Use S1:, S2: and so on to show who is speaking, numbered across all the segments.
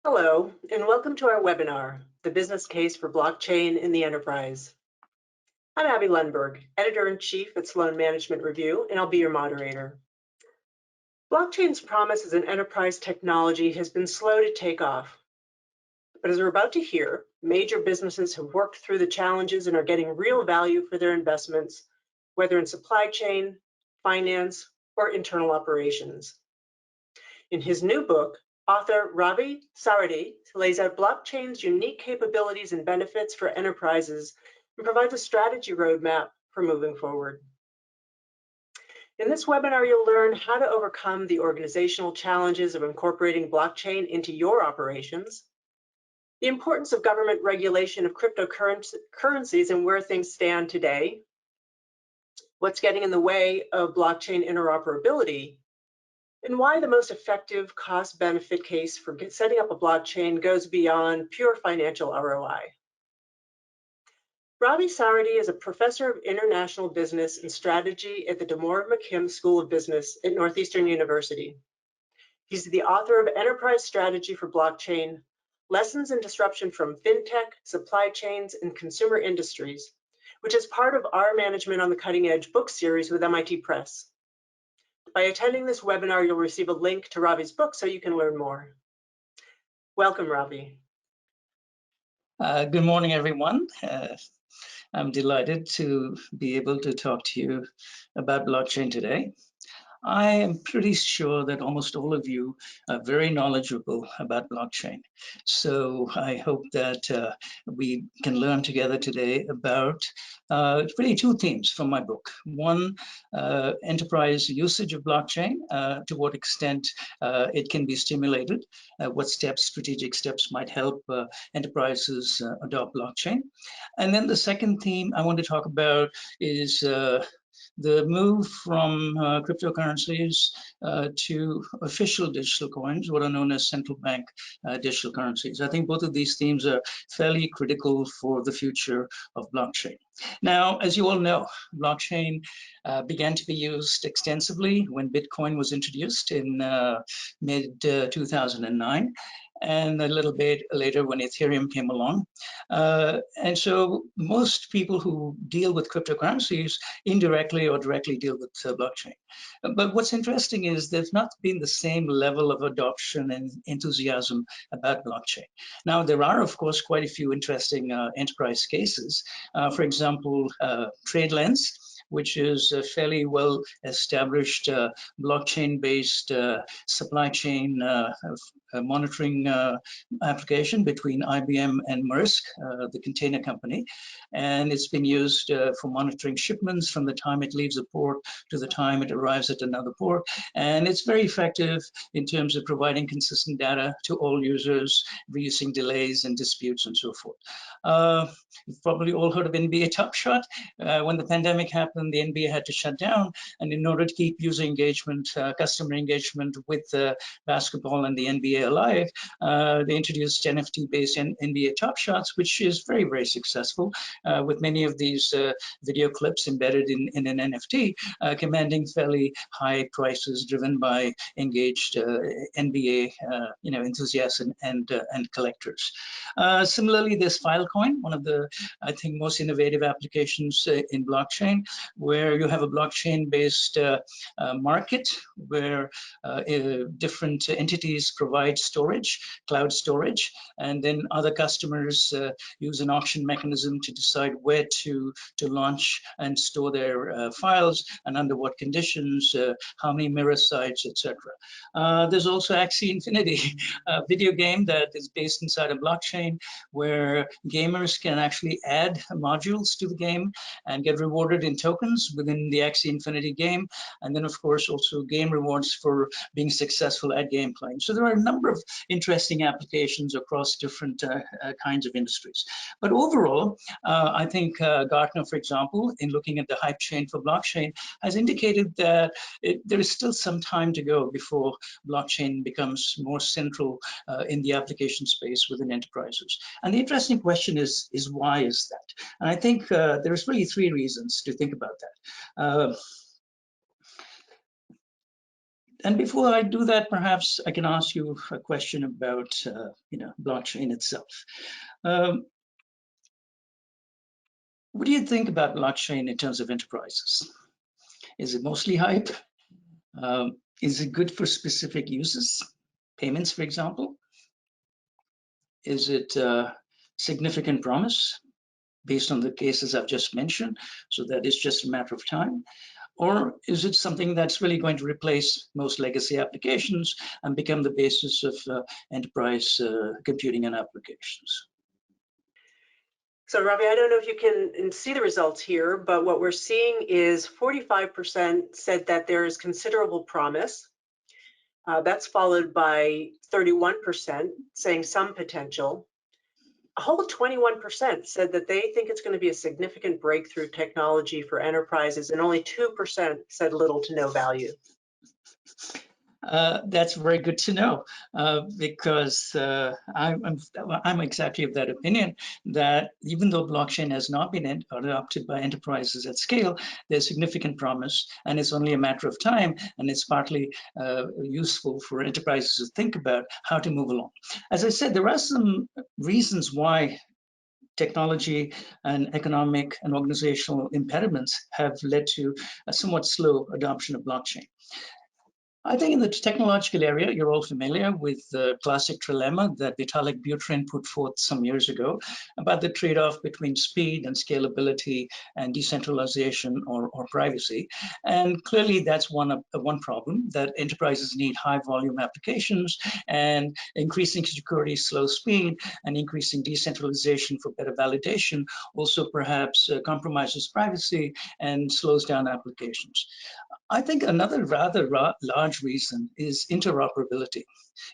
S1: Hello, and welcome to our webinar, The Business Case for Blockchain in the Enterprise. I'm Abby Lundberg, Editor-in-Chief at Sloan Management Review, and I'll be your moderator. Blockchain's promise as an enterprise technology has been slow to take off. But as we're about to hear, major businesses have worked through the challenges and are getting real value for their investments, whether in supply chain, finance, or internal operations. In his new book, author Ravi Sarathy lays out blockchain's unique capabilities and benefits for enterprises and provides a strategy roadmap for moving forward. In this webinar, you'll learn how to overcome the organizational challenges of incorporating blockchain into your operations, the importance of government regulation of cryptocurrencies and where things stand today, what's getting in the way of blockchain interoperability, and why the most effective cost-benefit case for setting up a blockchain goes beyond pure financial ROI. Ravi Sarathy is a professor of international business and strategy at the Damore McKim School of Business at Northeastern University. He's the author of Enterprise Strategy for Blockchain, Lessons in Disruption from FinTech, Supply Chains, and Consumer Industries, which is part of our Management on the Cutting Edge book series with MIT Press. By attending this webinar, you'll receive a link to Ravi's book so you can learn more. Welcome, Ravi.
S2: Good morning, everyone. I'm delighted to be able to talk to you about blockchain today. I am pretty sure that almost all of you are very knowledgeable about blockchain. So I hope that we can learn together today about really two themes from my book. One, enterprise usage of blockchain, to what extent it can be stimulated, what steps, strategic steps might help enterprises adopt blockchain. And then the second theme I want to talk about is the move from cryptocurrencies to official digital coins, what are known as central bank digital currencies. I think both of these themes are fairly critical for the future of blockchain. Now, as you all know, blockchain began to be used extensively when Bitcoin was introduced in mid-2009. And a little bit later when Ethereum came along. And so most people who deal with cryptocurrencies indirectly or directly deal with blockchain. But what's interesting is there's not been the same level of adoption and enthusiasm about blockchain. Now, there are, of course, quite a few interesting enterprise cases. For example, TradeLens, which is a fairly well-established blockchain-based supply chain monitoring application between IBM and Maersk, the container company. And it's been used for monitoring shipments from the time it leaves a port to the time it arrives at another port. And it's very effective in terms of providing consistent data to all users, reducing delays and disputes and so forth. You've probably all heard of NBA Top Shot. When the pandemic happened, the NBA had to shut down. And in order to keep user engagement, customer engagement with basketball and the NBA alive, they introduced NFT-based NBA Top Shots, which is very, very successful, with many of these video clips embedded in an NFT, commanding fairly high prices driven by engaged NBA enthusiasts and collectors. Similarly, there's Filecoin, one of the, I think, most innovative applications in blockchain, where you have a blockchain-based market where different entities provide storage, cloud storage, and then other customers use an auction mechanism to decide where to launch and store their files and under what conditions, how many mirror sites, etc. There's also Axie Infinity, a video game that is based inside a blockchain where gamers can actually add modules to the game and get rewarded in tokens within the Axie Infinity game. And then, of course, also game rewards for being successful at game playing. So there are a number of interesting applications across different kinds of industries. But overall, I think Gartner, for example, in looking at the hype chain for blockchain, has indicated that there is still some time to go before blockchain becomes more central in the application space within enterprises. And the interesting question is why is that? And I think there's really three reasons to think about that. And before I do that, perhaps I can ask you a question about blockchain itself. What do you think about blockchain in terms of enterprises? Is it mostly hype? Is it good for specific uses? Payments, for example? Is it significant promise based on the cases I've just mentioned, so that it's just a matter of time? Or is it something that's really going to replace most legacy applications and become the basis of enterprise computing and applications?
S1: So Ravi, I don't know if you can see the results here, but what we're seeing is 45% said that there is considerable promise. That's followed by 31% saying some potential. A whole 21% said that they think it's going to be a significant breakthrough technology for enterprises, and only 2% said little to no value.
S2: That's very good to know, because I'm exactly of that opinion, that even though blockchain has not been adopted by enterprises at scale, there's significant promise, and it's only a matter of time, and it's partly useful for enterprises to think about how to move along. As I said, there are some reasons why technology and economic and organizational impediments have led to a somewhat slow adoption of blockchain. I think in the technological area, you're all familiar with the classic trilemma that Vitalik Buterin put forth some years ago about the trade-off between speed and scalability and decentralization or privacy. And clearly that's one problem, that enterprises need high volume applications, and increasing security slows speed, and increasing decentralization for better validation also perhaps compromises privacy and slows down applications. I think another rather large reason is interoperability.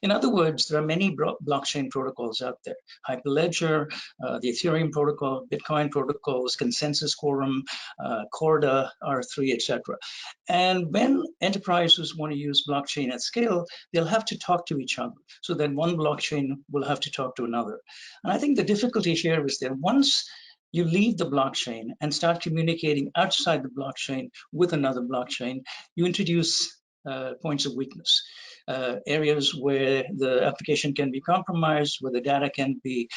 S2: In other words, there are many blockchain protocols out there: Hyperledger, the Ethereum protocol, Bitcoin protocols, Consensus Quorum, Corda, R3, etc. And when enterprises want to use blockchain at scale, they'll have to talk to each other. So then one blockchain will have to talk to another. And I think the difficulty here is that once you leave the blockchain and start communicating outside the blockchain with another blockchain, you introduce points of weakness, areas where the application can be compromised, where the data can be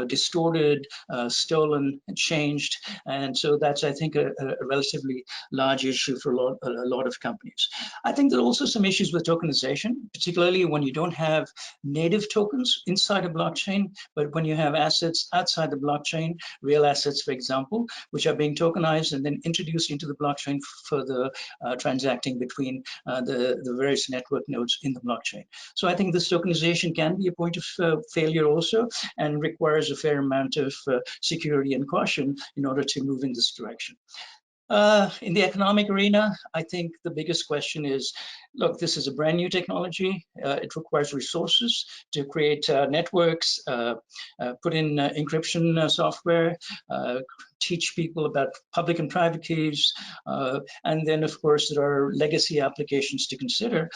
S2: distorted, stolen, changed. And so that's, I think, a relatively large issue for a lot of companies. I think there are also some issues with tokenization, particularly when you don't have native tokens inside a blockchain, but when you have assets outside the blockchain, real assets, for example, which are being tokenized and then introduced into the blockchain for the transacting between the various network nodes in the blockchain. So I think this tokenization can be a point of failure also, and requires a fair amount of security and caution in order to move in this direction. In the economic arena, I think the biggest question is, look, this is a brand new technology. It requires resources to create networks, put in encryption software, teach people about public and private keys. And then, of course, there are legacy applications to consider.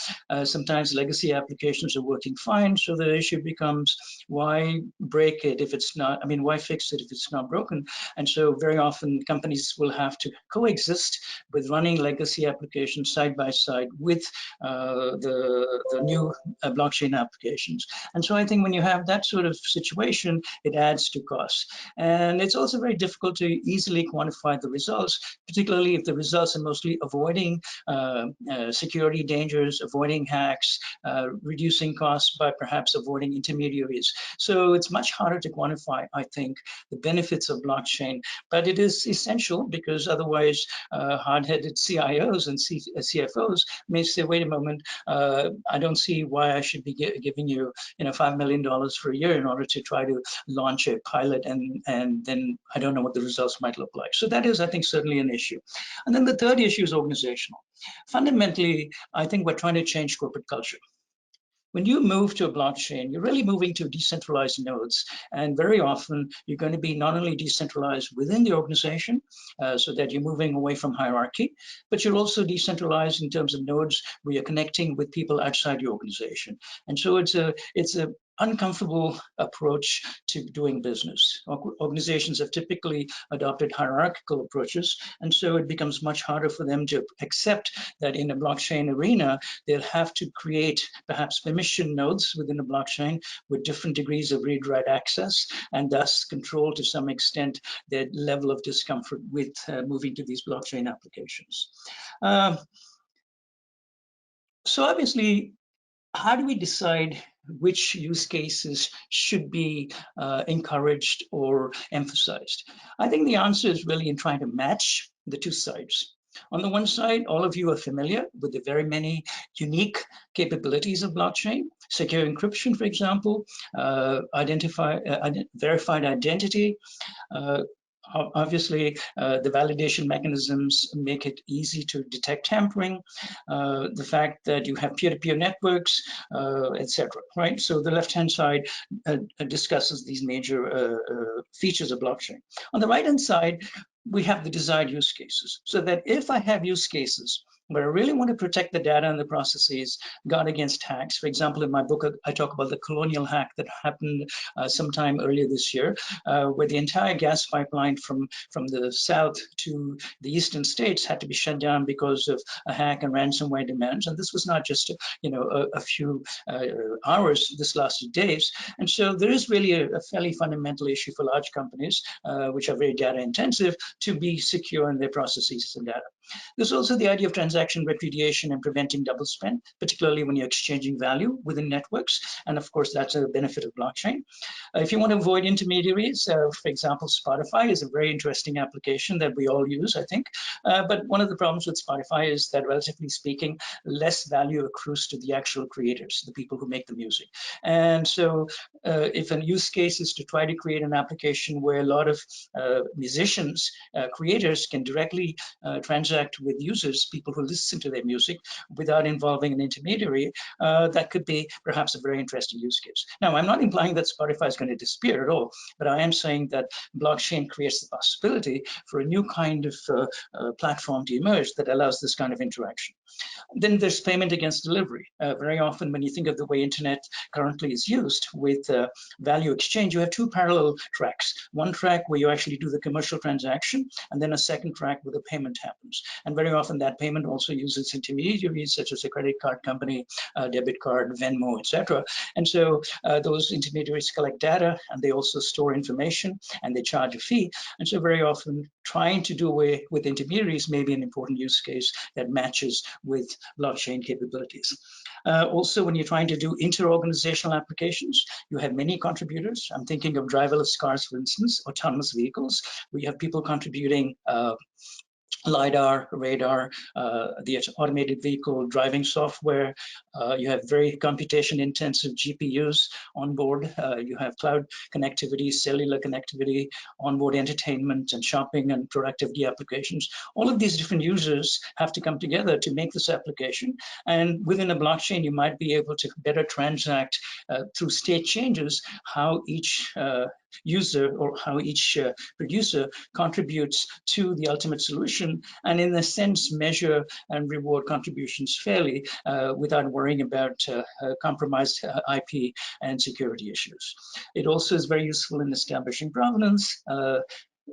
S2: Sometimes legacy applications are working fine. So the issue becomes, why break it if it's not, why fix it if it's not broken? And so very often companies will have to coexist with running legacy applications side by side with the new blockchain applications. And so I think when you have that sort of situation, it adds to costs. And it's also very difficult to easily quantify the results, particularly if the results are mostly avoiding security dangers, avoiding hacks, reducing costs by perhaps avoiding intermediaries. So it's much harder to quantify, I think, the benefits of blockchain, but it is essential, because otherwise hard-headed CIOs and CFOs may say, wait a moment, I don't see why I should be giving you $5 million for a year in order to try to launch a pilot, and then I don't know what the results might look like. So that is, I think, certainly an issue. And then the third issue is organizational. Fundamentally, I think we're trying to change corporate culture. When you move to a blockchain, you're really moving to decentralized nodes. And very often, you're going to be not only decentralized within the organization, so that you're moving away from hierarchy, but you're also decentralized in terms of nodes where you're connecting with people outside your organization. And so it's a uncomfortable approach to doing business. Organizations have typically adopted hierarchical approaches, and so it becomes much harder for them to accept that in a blockchain arena, they'll have to create perhaps permission nodes within a blockchain with different degrees of read-write access, and thus control to some extent their level of discomfort with moving to these blockchain applications. So obviously, how do we decide which use cases should be encouraged or emphasized? I think the answer is really in trying to match the two sides. On the one side, all of you are familiar with the very many unique capabilities of blockchain, secure encryption, for example, verified identity. Obviously, the validation mechanisms make it easy to detect tampering, the fact that you have peer-to-peer networks, etc. Right? So the left-hand side discusses these major features of blockchain. On the right-hand side, we have the desired use cases. So that if I have use cases where I really want to protect the data and the processes, guard against hacks. For example, in my book, I talk about the colonial hack that happened sometime earlier this year, where the entire gas pipeline from the south to the eastern states had to be shut down because of a hack and ransomware demands. And this was not just a few hours, this lasted days. And so there is really a fairly fundamental issue for large companies, which are very data intensive, to be secure in their processes and data. There's also the idea of transaction repudiation and preventing double spend, particularly when you're exchanging value within networks. And of course, that's a benefit of blockchain. If you want to avoid intermediaries, for example, Spotify is a very interesting application that we all use, I think. But one of the problems with Spotify is that, relatively speaking, less value accrues to the actual creators, the people who make the music. And so if a use case is to try to create an application where a lot of musicians, creators can directly transact with users, people who listen to their music, without involving an intermediary, that could be perhaps a very interesting use case. Now, I'm not implying that Spotify is going to disappear at all, but I am saying that blockchain creates the possibility for a new kind of platform to emerge that allows this kind of interaction. Then there's payment against delivery. Very often when you think of the way internet currently is used with value exchange, you have two parallel tracks. One track where you actually do the commercial transaction, and then a second track where the payment happens. And very often that payment also uses intermediaries such as a credit card company, debit card, Venmo, etc. And so those intermediaries collect data, and they also store information, and they charge a fee. And so very often trying to do away with intermediaries may be an important use case that matches with blockchain capabilities. Also, when you're trying to do inter-organizational applications, you have many contributors. I'm thinking of driverless cars, for instance, autonomous vehicles. We have people contributing LiDAR, radar, the automated vehicle driving software. You have very computation-intensive GPUs on board. You have cloud connectivity, cellular connectivity, onboard entertainment and shopping and productivity applications. All of these different users have to come together to make this application. And within a blockchain, you might be able to better transact through state changes how each user or how each producer contributes to the ultimate solution, and in a sense measure and reward contributions fairly without worrying about compromised IP and security issues. It also is very useful in establishing provenance.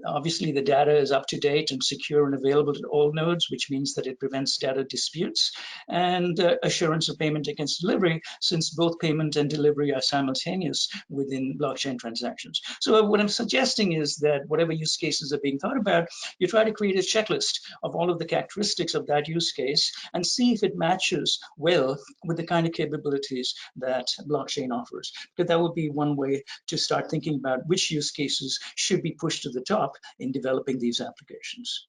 S2: Obviously, the data is up to date and secure and available to all nodes, which means that it prevents data disputes, and assurance of payment against delivery, since both payment and delivery are simultaneous within blockchain transactions. So what I'm suggesting is that whatever use cases are being thought about, you try to create a checklist of all of the characteristics of that use case and see if it matches well with the kind of capabilities that blockchain offers. Because that would be one way to start thinking about which use cases should be pushed to the top in developing these applications.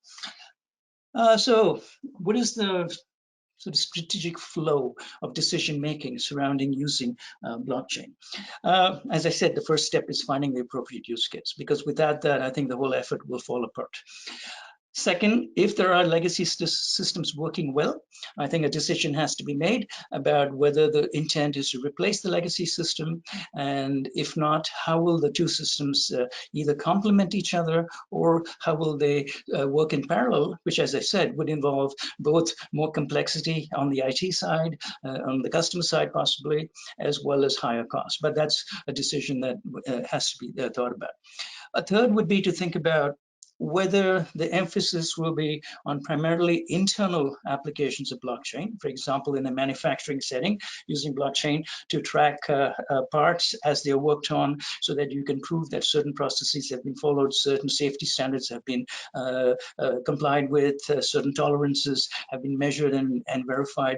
S2: So what is the sort of strategic flow of decision-making surrounding using blockchain? As I said, the first step is finding the appropriate use case, because without that, I think the whole effort will fall apart. Second, if there are legacy systems working well, I think a decision has to be made about whether the intent is to replace the legacy system, and if not, how will the two systems either complement each other, or how will they work in parallel, which, as I said, would involve both more complexity on the IT side, on the customer side possibly, as well as higher costs. But that's a decision that has to be thought about. A third would be to think about whether the emphasis will be on primarily internal applications of blockchain, for example, in a manufacturing setting, using blockchain to track parts as they're worked on, so that you can prove that certain processes have been followed, certain safety standards have been complied with, certain tolerances have been measured and verified.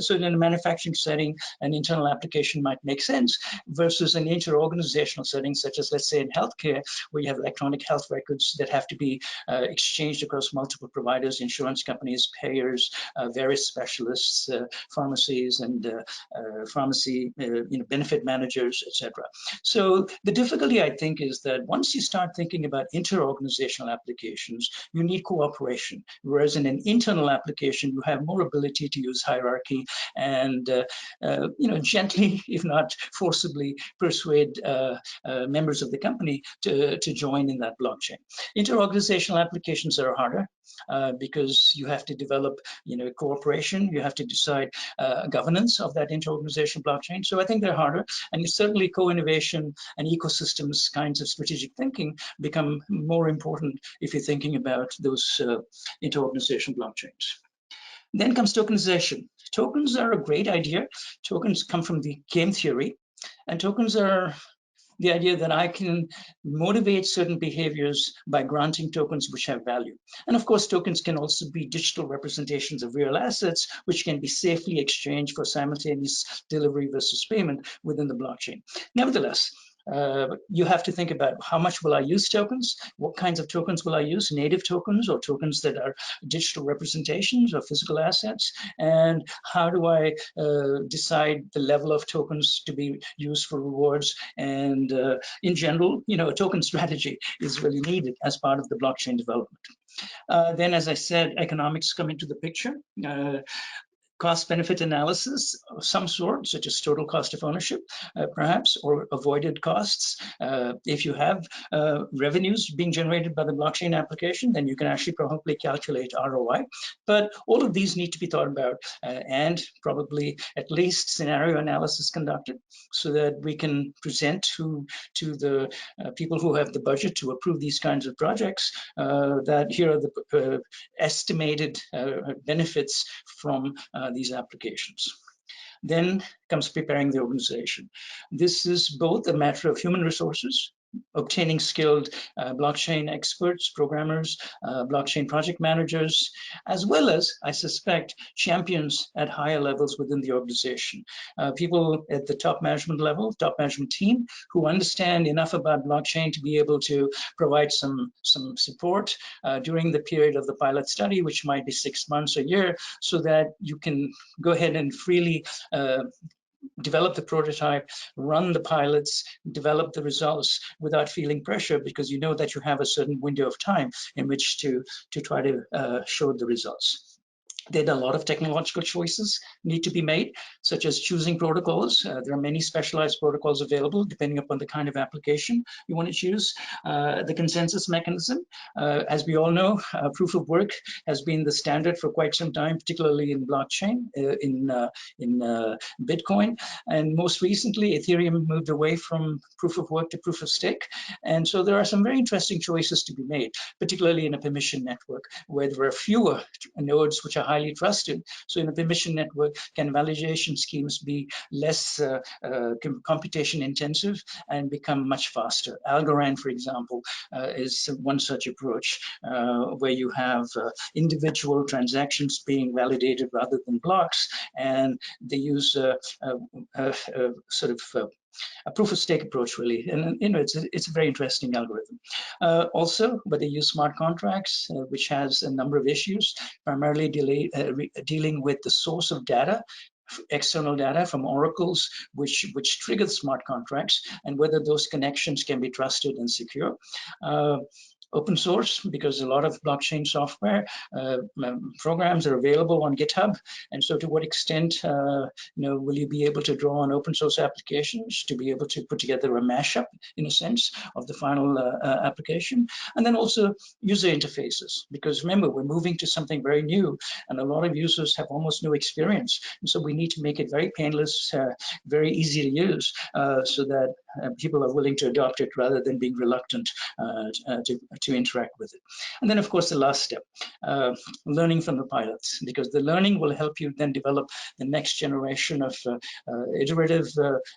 S2: So in a manufacturing setting, an internal application might make sense, versus an inter-organizational setting, such as, let's say, in healthcare, where you have electronic health records that have to be exchanged across multiple providers, insurance companies, payers, various specialists, pharmacies, and pharmacy benefit managers, etc. So the difficulty, I think, is that once you start thinking about inter-organizational applications, you need cooperation, whereas in an internal application, you have more ability to use hierarchy and gently, if not forcibly, persuade members of the company to join in that blockchain. Inter-organizational applications are harder because you have to develop, cooperation. You have to decide governance of that inter-organizational blockchain. So I think they're harder, and certainly co-innovation and ecosystems kinds of strategic thinking become more important if you're thinking about those inter-organizational blockchains. Then comes tokenization. Tokens are a great idea. Tokens come from the game theory, and tokens are the idea that I can motivate certain behaviors by granting tokens which have value. And of course, tokens can also be digital representations of real assets, which can be safely exchanged for simultaneous delivery versus payment within the blockchain. Nevertheless, you have to think about how much will I use tokens, what kinds of tokens will I use, native tokens or tokens that are digital representations of physical assets, and how do I decide the level of tokens to be used for rewards. And in general, a token strategy is really needed as part of the blockchain development. Then, as I said, economics come into the picture. Cost-benefit analysis of some sort, such as total cost of ownership, perhaps, or avoided costs. If you have revenues being generated by the blockchain application, then you can actually probably calculate ROI. But all of these need to be thought about and probably at least scenario analysis conducted, so that we can present to the people who have the budget to approve these kinds of projects that here are the estimated benefits from these applications. Then comes preparing the organization. This is both a matter of human resources, obtaining skilled blockchain experts, programmers, blockchain project managers, as well as, I suspect, champions at higher levels within the organization. People at the top management level, top management team, who understand enough about blockchain to be able to provide some support during the period of the pilot study, which might be 6 months, a year, so that you can go ahead and freely develop the prototype, run the pilots, develop the results without feeling pressure, because you know that you have a certain window of time in which to try to show the results. Then a lot of technological choices need to be made, such as choosing protocols. There are many specialized protocols available depending upon the kind of application you want to choose. The consensus mechanism, as we all know, proof of work has been the standard for quite some time, particularly in blockchain, in Bitcoin. And most recently, Ethereum moved away from proof of work to proof of stake. And so there are some very interesting choices to be made, particularly in a permission network, where there are fewer nodes which are highly trusted. So in a permission network, can validation schemes be less computation intensive and become much faster? Algorand, for example, is one such approach where you have individual transactions being validated rather than blocks, and they use sort of a proof of stake approach, really. And it's a very interesting algorithm. Also, but they use smart contracts, which has a number of issues, primarily dealing with the source of data, external data from oracles, which trigger smart contracts, and whether those connections can be trusted and secure. open source, because a lot of blockchain software programs are available on GitHub. And so to what extent will you be able to draw on open source applications to be able to put together a mashup, in a sense, of the final application? And then also user interfaces, because remember, we're moving to something very new, and a lot of users have almost no experience. And so we need to make it very painless, very easy to use, so that people are willing to adopt it rather than being reluctant to interact with it. And then, of course, the last step, learning from the pilots, because the learning will help you then develop the next generation of iterative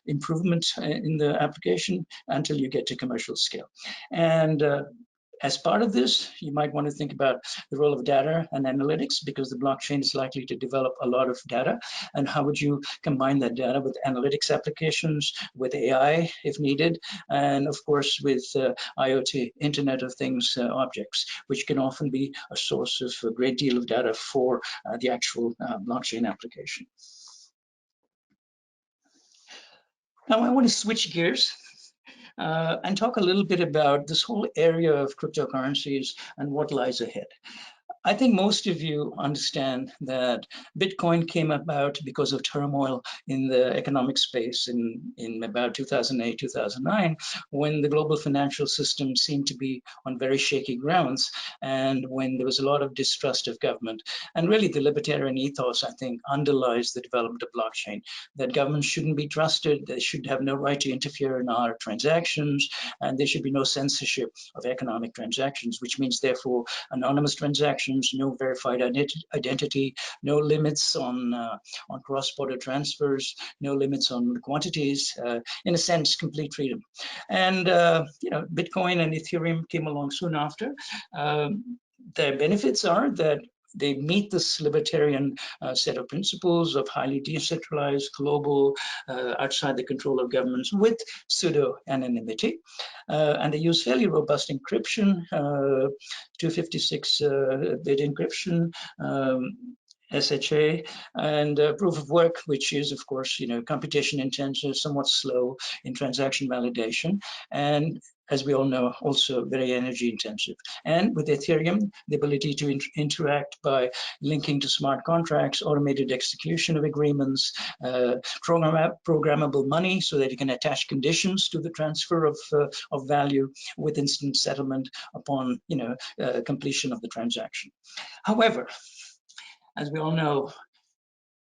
S2: improvement in the application until you get to commercial scale. And as part of this, you might want to think about the role of data and analytics, because the blockchain is likely to develop a lot of data. And how would you combine that data with analytics applications, with AI if needed, and of course with IoT, Internet of Things objects, which can often be a source of a great deal of data for the actual blockchain application. Now I want to switch gears and talk a little bit about this whole area of cryptocurrencies and what lies ahead. I think most of you understand that Bitcoin came about because of turmoil in the economic space in about 2008, 2009, when the global financial system seemed to be on very shaky grounds, and when there was a lot of distrust of government. And really the libertarian ethos, I think, underlies the development of blockchain, that governments shouldn't be trusted, they should have no right to interfere in our transactions, and there should be no censorship of economic transactions, which means therefore anonymous transactions, no verified identity, no limits on cross-border transfers, no limits on quantities, in a sense, complete freedom. And Bitcoin and Ethereum came along soon after. Their benefits are that they meet this libertarian set of principles of highly decentralized, global, outside the control of governments, with pseudo-anonymity. And they use fairly robust encryption, 256-bit encryption, SHA, and proof of work, which is, of course, computation intensive, somewhat slow in transaction validation, and as we all know, also very energy intensive. And with Ethereum, the ability to interact by linking to smart contracts, automated execution of agreements, programmable money, so that you can attach conditions to the transfer of value with instant settlement upon completion of the transaction. However, as we all know,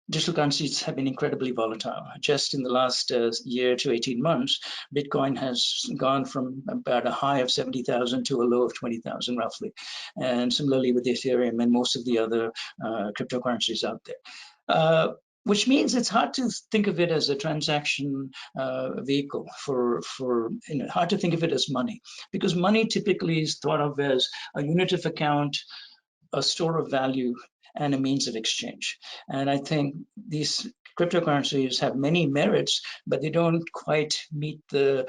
S2: digital currencies have been incredibly volatile. Just in the last year to 18 months, Bitcoin has gone from about a high of 70,000 to a low of 20,000 roughly. And similarly with Ethereum and most of the other cryptocurrencies out there. Which means it's hard to think of it as a transaction vehicle hard to think of it as money, because money typically is thought of as a unit of account, a store of value, and a means of exchange. And I think these cryptocurrencies have many merits, but they don't quite meet the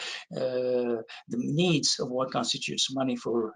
S2: needs of what constitutes money for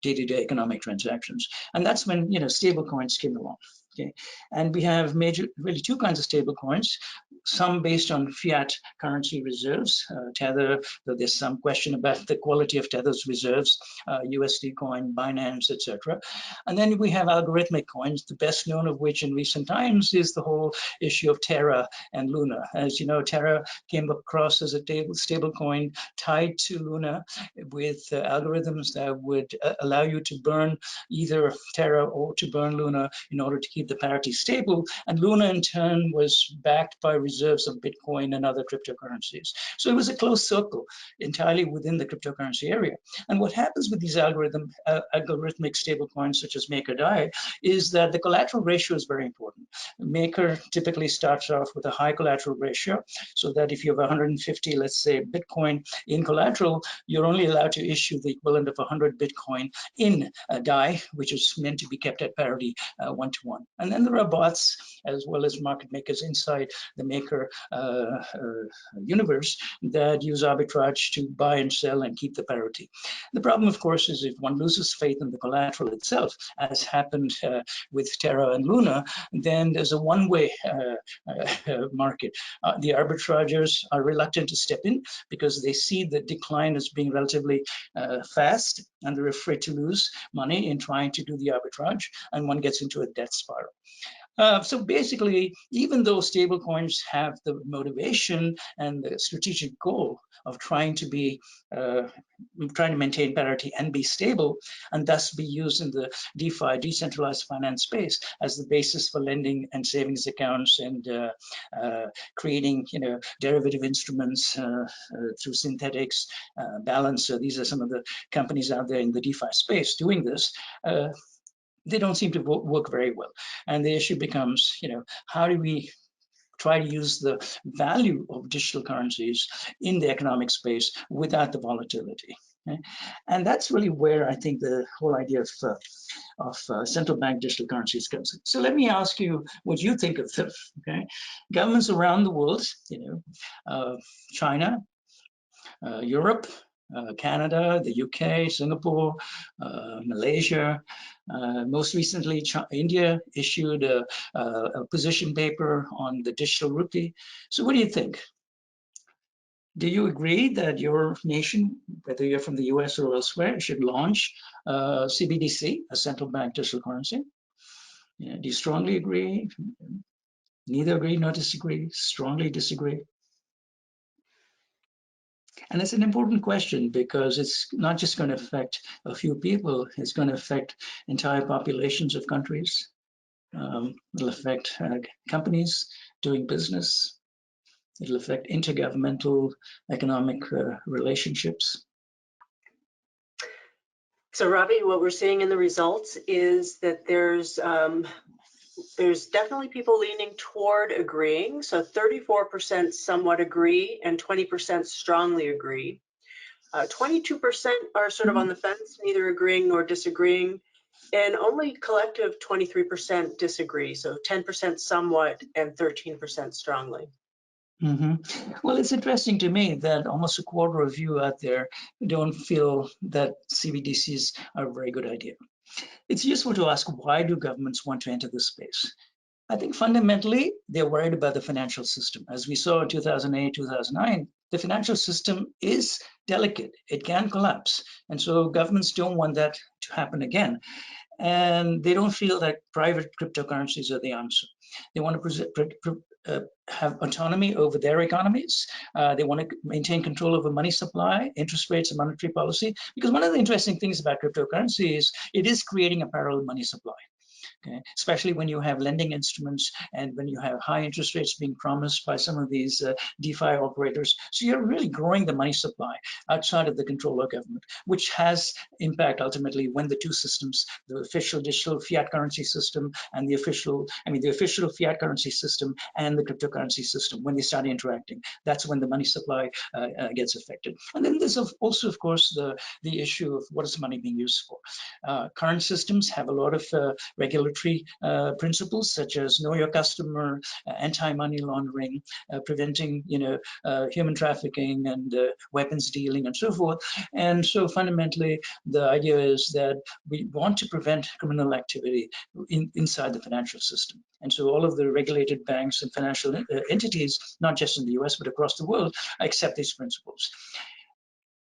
S2: day-to-day economic transactions. And that's when stable coins came along. Okay, and we have really two kinds of stable coins, some based on fiat currency reserves, Tether, though there's some question about the quality of Tether's reserves, USD coin, Binance, etc. And then we have algorithmic coins, the best known of which in recent times is the whole issue of Terra and Luna. As you know, Terra came across as a stable coin tied to Luna with algorithms that would allow you to burn either Terra or to burn Luna in order to keep the parity stable, and Luna in turn was backed by reserves of Bitcoin and other cryptocurrencies. So it was a closed circle entirely within the cryptocurrency area. And what happens with these algorithmic stablecoins such as Maker DAI is that the collateral ratio is very important. Maker typically starts off with a high collateral ratio, so that if you have 150, let's say, Bitcoin in collateral, you're only allowed to issue the equivalent of 100 Bitcoin in a DAI, which is meant to be kept at parity 1-to-1. And then there are bots as well as market makers inside the maker universe that use arbitrage to buy and sell and keep the parity. The problem, of course, is if one loses faith in the collateral itself, as happened with Terra and Luna, then there's a one-way market. The arbitrageurs are reluctant to step in because they see the decline as being relatively fast, and they're afraid to lose money in trying to do the arbitrage, and one gets into a death spiral. So basically, even though stablecoins have the motivation and the strategic goal of trying to maintain parity and be stable, and thus be used in the DeFi, decentralized finance space, as the basis for lending and savings accounts and creating, derivative instruments through synthetics, Balancer. These are some of the companies out there in the DeFi space doing this. They don't seem to work very well. And the issue becomes, how do we try to use the value of digital currencies in the economic space without the volatility? Okay? And that's really where I think the whole idea of central bank digital currencies comes in. So let me ask you what you think of them. Okay, governments around the world, China, Europe, Canada, the UK, Singapore, Malaysia. Most recently, India issued a position paper on the digital rupee. So what do you think? Do you agree that your nation, whether you're from the US or elsewhere, should launch CBDC, a central bank digital currency? Do you strongly agree? Neither agree, nor disagree, strongly disagree? And it's an important question because it's not just going to affect a few people, it's going to affect entire populations of countries. It'll affect companies doing business. It'll affect intergovernmental economic relationships.
S1: So Ravi, what we're seeing in the results is that there's definitely people leaning toward agreeing. So 34% somewhat agree and 20% strongly agree. 22% are sort of on the fence, neither agreeing nor disagreeing, and only collective 23% disagree. So 10% somewhat and 13% strongly.
S2: Well, it's interesting to me that almost a quarter of you out there don't feel that CBDCs are a very good idea. It's useful to ask, why do governments want to enter this space? I think fundamentally, they're worried about the financial system. As we saw in 2008, 2009, the financial system is delicate. It can collapse. And so governments don't want that to happen again. And they don't feel that private cryptocurrencies are the answer. They want to have autonomy over their economies. They want to maintain control over money supply, interest rates, and monetary policy. Because one of the interesting things about cryptocurrency is it is creating a parallel money supply. Okay, especially when you have lending instruments and when you have high interest rates being promised by some of these DeFi operators. So you're really growing the money supply outside of the control of government, which has impact ultimately when the two systems, the official digital fiat currency system and the official fiat currency system and the cryptocurrency system, when they start interacting, that's when the money supply gets affected. And then there's also, of course, the issue of what is money being used for. Current systems have a lot of regulatory principles such as know your customer, anti-money laundering, preventing human trafficking and weapons dealing and so forth. And so fundamentally, the idea is that we want to prevent criminal activity inside the financial system. And so all of the regulated banks and financial entities, not just in the US, but across the world, accept these principles.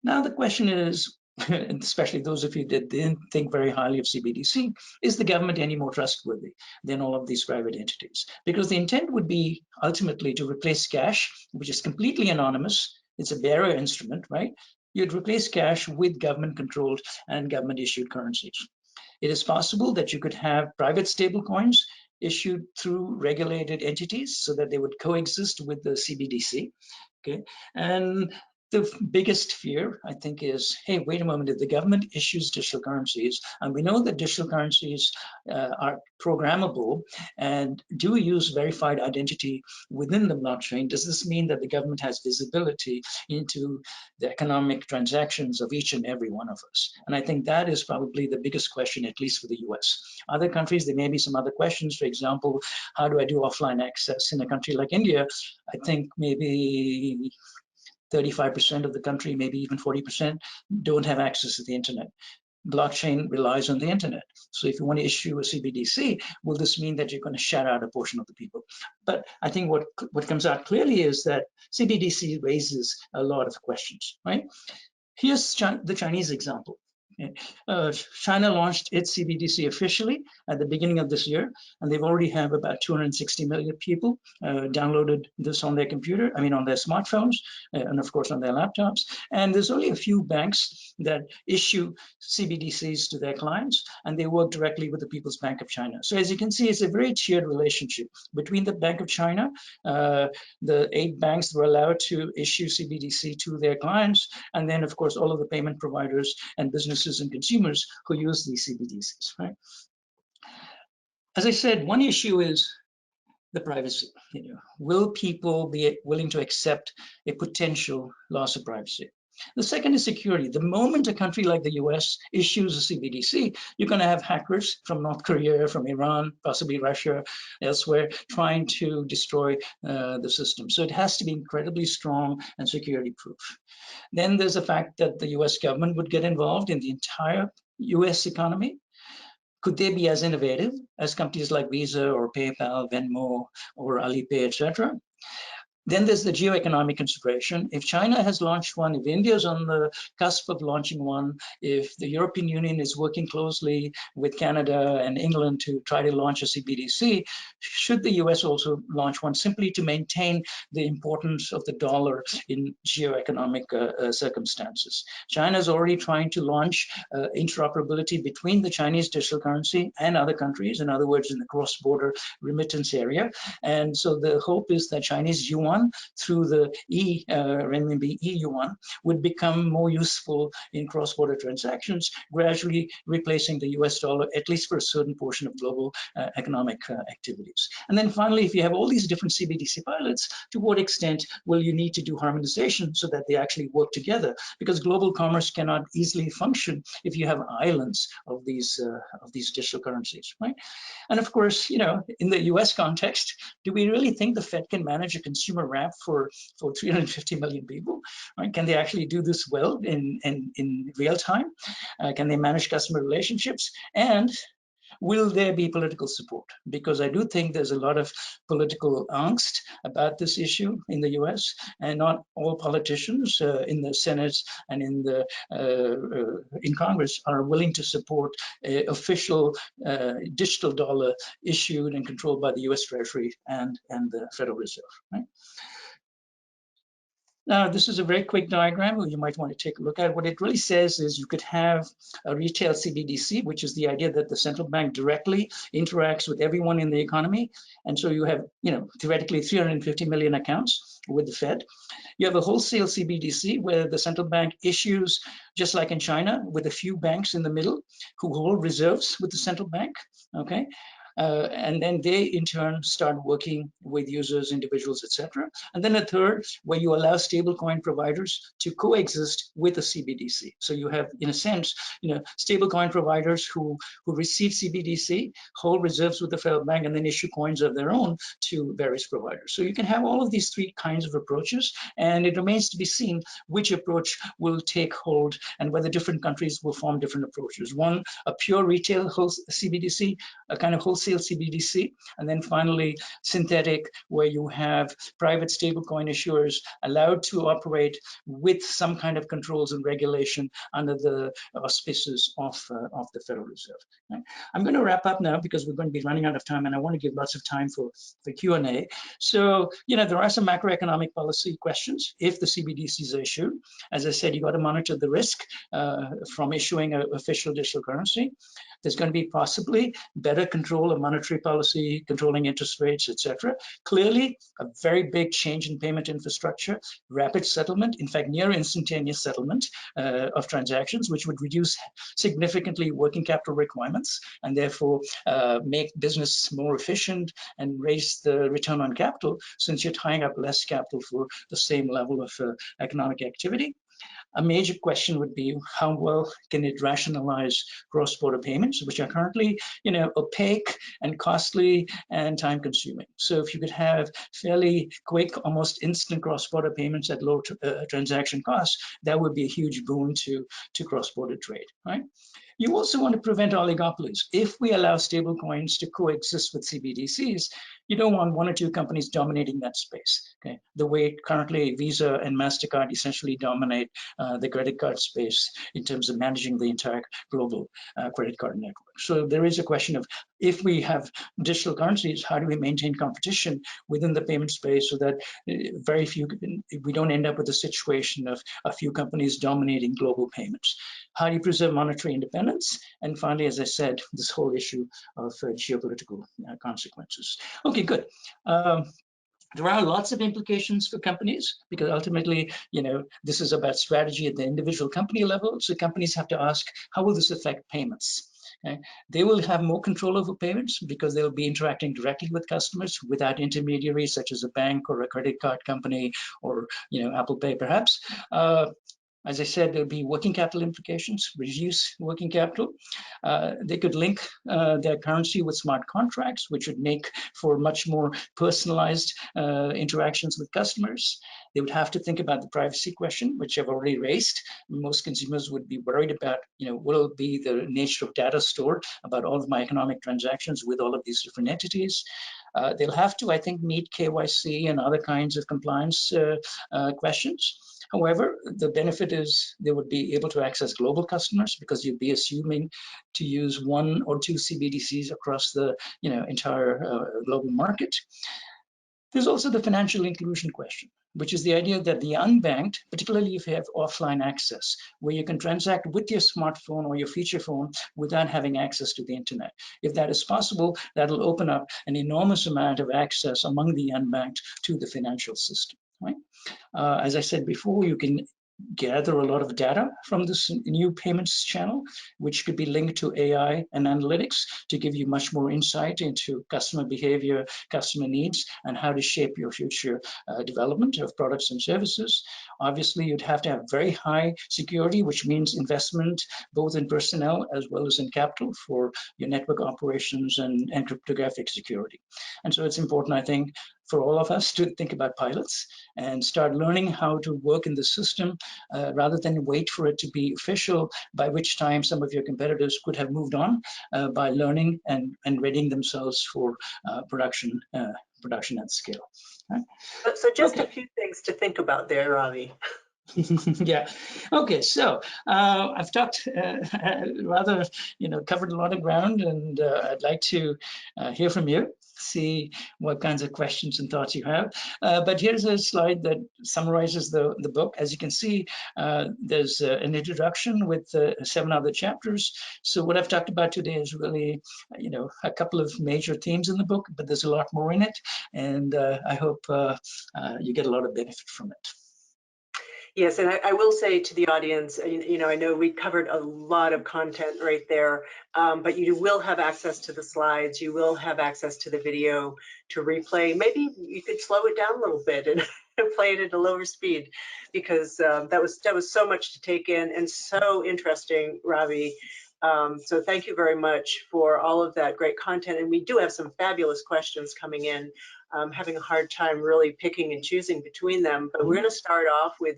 S2: Now the question is, and especially those of you that didn't think very highly of CBDC, is the government any more trustworthy than all of these private entities? Because the intent would be ultimately to replace cash, which is completely anonymous. It's a bearer instrument, right? You'd replace cash with government-controlled and government-issued currencies. It is possible that you could have private stablecoins issued through regulated entities so that they would coexist with the CBDC. Okay, and The biggest fear, I think, is, hey, wait a moment, if the government issues digital currencies, and we know that digital currencies are programmable and do use verified identity within the blockchain, does this mean that the government has visibility into the economic transactions of each and every one of us? And I think that is probably the biggest question, at least for the US. Other countries, there may be some other questions. For example, how do I do offline access in a country like India? I think maybe 35% of the country, maybe even 40%, don't have access to the internet. Blockchain relies on the internet. So if you want to issue a CBDC, will this mean that you're going to shut out a portion of the people? But I think what comes out clearly is that CBDC raises a lot of questions, right? Here's the Chinese example. China launched its CBDC officially at the beginning of this year, and they've already have about 260 million people downloaded this on their computer, on their smartphones, and of course on their laptops. And there's only a few banks that issue CBDCs to their clients, and they work directly with the People's Bank of China. So as you can see, it's a very tiered relationship between the Bank of China. The 8 banks were allowed to issue CBDC to their clients, and then of course all of the payment providers and businesses and consumers who use these CBDCs, right? As I said, one issue is the privacy. Will people be willing to accept a potential loss of privacy? The second is security. The moment a country like the US issues a CBDC, you're going to have hackers from North Korea, from Iran, possibly Russia, elsewhere, trying to destroy the system. So it has to be incredibly strong and security proof. Then there's the fact that the US government would get involved in the entire US economy. Could they be as innovative as companies like Visa or PayPal, Venmo, or Alipay, etc.? Then there's the geoeconomic consideration. If China has launched one, if India is on the cusp of launching one, if the European Union is working closely with Canada and England to try to launch a CBDC, should the US also launch one simply to maintain the importance of the dollar in geoeconomic circumstances? China is already trying to launch interoperability between the Chinese digital currency and other countries, in other words, in the cross-border remittance area. And so the hope is that Chinese yuan through the renminbi e-yuan would become more useful in cross-border transactions, gradually replacing the US dollar, at least for a certain portion of global economic activities. And then finally, if you have all these different CBDC pilots, to what extent will you need to do harmonization so that they actually work together? Because global commerce cannot easily function if you have islands of these digital currencies, right? And of course, in the US context, do we really think the Fed can manage a consumer wrap for 350 million people? Right? Can they actually do this well in real time? Can they manage customer relationships? And will there be political support? Because I do think there's a lot of political angst about this issue in the US, and not all politicians in the Senate and in Congress are willing to support an official digital dollar issued and controlled by the US Treasury and the Federal Reserve. Right? Now, this is a very quick diagram you might want to take a look at. What it really says is you could have a retail CBDC, which is the idea that the central bank directly interacts with everyone in the economy. And so you have, theoretically 350 million accounts with the Fed. You have a wholesale CBDC where the central bank issues, just like in China, with a few banks in the middle who hold reserves with the central bank, okay? And then they in turn start working with users, individuals, etc. And then a third, where you allow stablecoin providers to coexist with a CBDC. So you have, in a sense, stablecoin providers who receive CBDC, hold reserves with the federal bank, and then issue coins of their own to various providers. So you can have all of these 3 kinds of approaches, and it remains to be seen which approach will take hold and whether different countries will form different approaches. One, a pure retail CBDC, a kind of wholesale CBDC, and then finally synthetic, where you have private stablecoin issuers allowed to operate with some kind of controls and regulation under the auspices of the Federal Reserve. Right? I'm going to wrap up now because we're going to be running out of time, and I want to give lots of time for Q&A. So, there are some macroeconomic policy questions if the CBDCs are issued. As I said, you got to monitor the risk from issuing an official digital currency. There's going to be possibly better control of monetary policy, controlling interest rates, etc. Clearly, a very big change in payment infrastructure, rapid settlement, in fact, near instantaneous settlement of transactions, which would reduce significantly working capital requirements and therefore make business more efficient and raise the return on capital, since you're tying up less capital for the same level of economic activity. A major question would be how well can it rationalize cross-border payments, which are currently, opaque and costly and time-consuming. So if you could have fairly quick, almost instant cross-border payments at low transaction costs, that would be a huge boon to cross-border trade, right? You also want to prevent oligopolies. If we allow stablecoins to coexist with CBDCs, you don't want one or two companies dominating that space. Okay, the way currently Visa and MasterCard essentially dominate the credit card space in terms of managing the entire global credit card network. So there is a question of, if we have digital currencies, how do we maintain competition within the payment space so that we don't end up with a situation of a few companies dominating global payments? How do you preserve monetary independence? And finally, as I said, this whole issue of geopolitical consequences. Okay, good. There are lots of implications for companies, because ultimately, this is about strategy at the individual company level. So companies have to ask, how will this affect payments? Okay. They will have more control over payments because they'll be interacting directly with customers without intermediaries such as a bank or a credit card company or Apple Pay perhaps. As I said, there'll be working capital implications, reduce working capital. They could link their currency with smart contracts, which would make for much more personalized interactions with customers. They would have to think about the privacy question, which I've already raised. Most consumers would be worried about, what will be the nature of data stored about all of my economic transactions with all of these different entities. They'll have to, I think, meet KYC and other kinds of compliance questions. However, the benefit is they would be able to access global customers because you'd be assuming to use one or two CBDCs across the entire global market. There's also the financial inclusion question, which is the idea that the unbanked, particularly if you have offline access, where you can transact with your smartphone or your feature phone without having access to the internet. If that is possible, that'll open up an enormous amount of access among the unbanked to the financial system, right? As I said before, you can gather a lot of data from this new payments channel, which could be linked to AI and analytics to give you much more insight into customer behavior, customer needs, and how to shape your future development of products and services. Obviously, you'd have to have very high security, which means investment both in personnel as well as in capital for your network operations and cryptographic security. And so it's important, I think, for all of us to think about pilots and start learning how to work in the system rather than wait for it to be official, by which time some of your competitors could have moved on by learning and readying themselves for production at scale. Right?
S1: So just a few things to think about there, Ravi.
S2: Yeah. Okay. So I've talked rather, covered a lot of ground, and I'd like to hear from you, see what kinds of questions and thoughts you have. But here's a slide that summarizes the book. As you can see, there's an introduction with 7 other chapters. So what I've talked about today is really, a couple of major themes in the book, but there's a lot more in it, and I hope you get a lot of benefit from it.
S1: Yes, and I will say to the audience, I know we covered a lot of content right there, but you will have access to the slides, you will have access to the video to replay. Maybe you could slow it down a little bit and play it at a lower speed, because that was so much to take in and so interesting, Ravi. So thank you very much for all of that great content. And we do have some fabulous questions coming in. Having a hard time really picking and choosing between them, but we're going to start off with,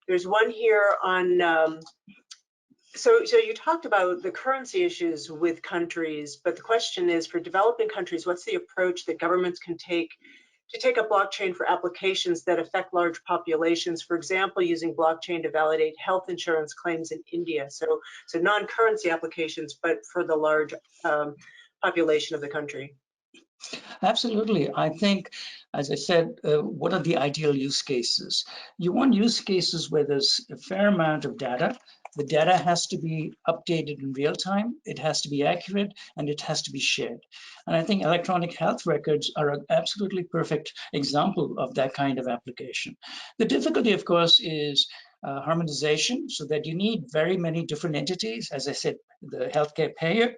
S1: there's one here on, so you talked about the currency issues with countries, but the question is, for developing countries, what's the approach that governments can take to take up blockchain for applications that affect large populations, for example, using blockchain to validate health insurance claims in India? So non-currency applications, but for the large population of the country.
S2: Absolutely. I think, as I said, what are the ideal use cases? You want use cases where there's a fair amount of data The data has to be updated in real time, it has to be accurate, and it has to be shared. And I think electronic health records are an absolutely perfect example of that kind of application. The difficulty, of course, is harmonization, so that you need very many different entities. As I said, the healthcare payer,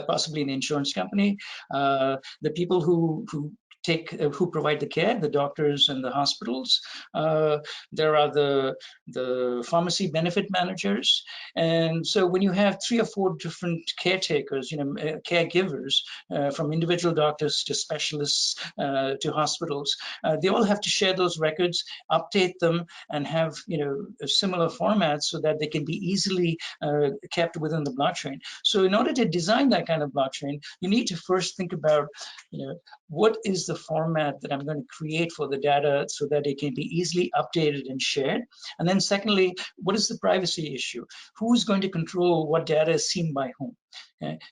S2: possibly an insurance company, the people who provide the care, the doctors and the hospitals. There are the pharmacy benefit managers. And so when you have 3 or 4 different caretakers, caregivers, from individual doctors to specialists to hospitals, they all have to share those records, update them, and have a similar format so that they can be easily kept within the blockchain. So in order to design that kind of blockchain, you need to first think about what is the format that I'm going to create for the data so that it can be easily updated and shared. And then secondly, what is the privacy issue? Who's going to control what data is seen by whom?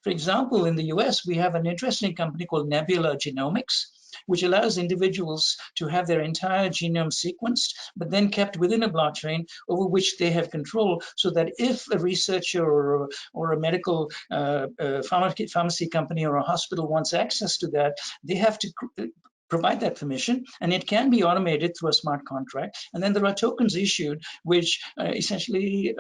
S2: For example, in the US, we have an interesting company called Nebula Genomics, which allows individuals to have their entire genome sequenced, but then kept within a blockchain over which they have control, so that if a researcher or a medical pharmacy company or a hospital wants access to that, they have to provide that permission, and it can be automated through a smart contract. And then there are tokens issued which essentially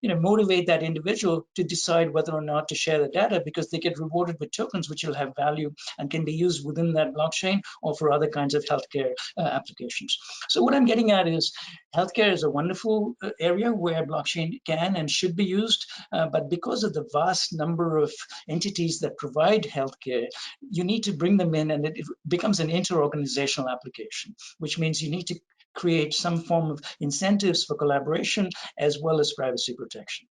S2: motivate that individual to decide whether or not to share the data, because they get rewarded with tokens which will have value and can be used within that blockchain or for other kinds of healthcare applications. So what I'm getting at is healthcare is a wonderful area where blockchain can and should be used, but because of the vast number of entities that provide healthcare, you need to bring them in, and it becomes an inter-organizational application, which means you need to create some form of incentives for collaboration as well as privacy protection.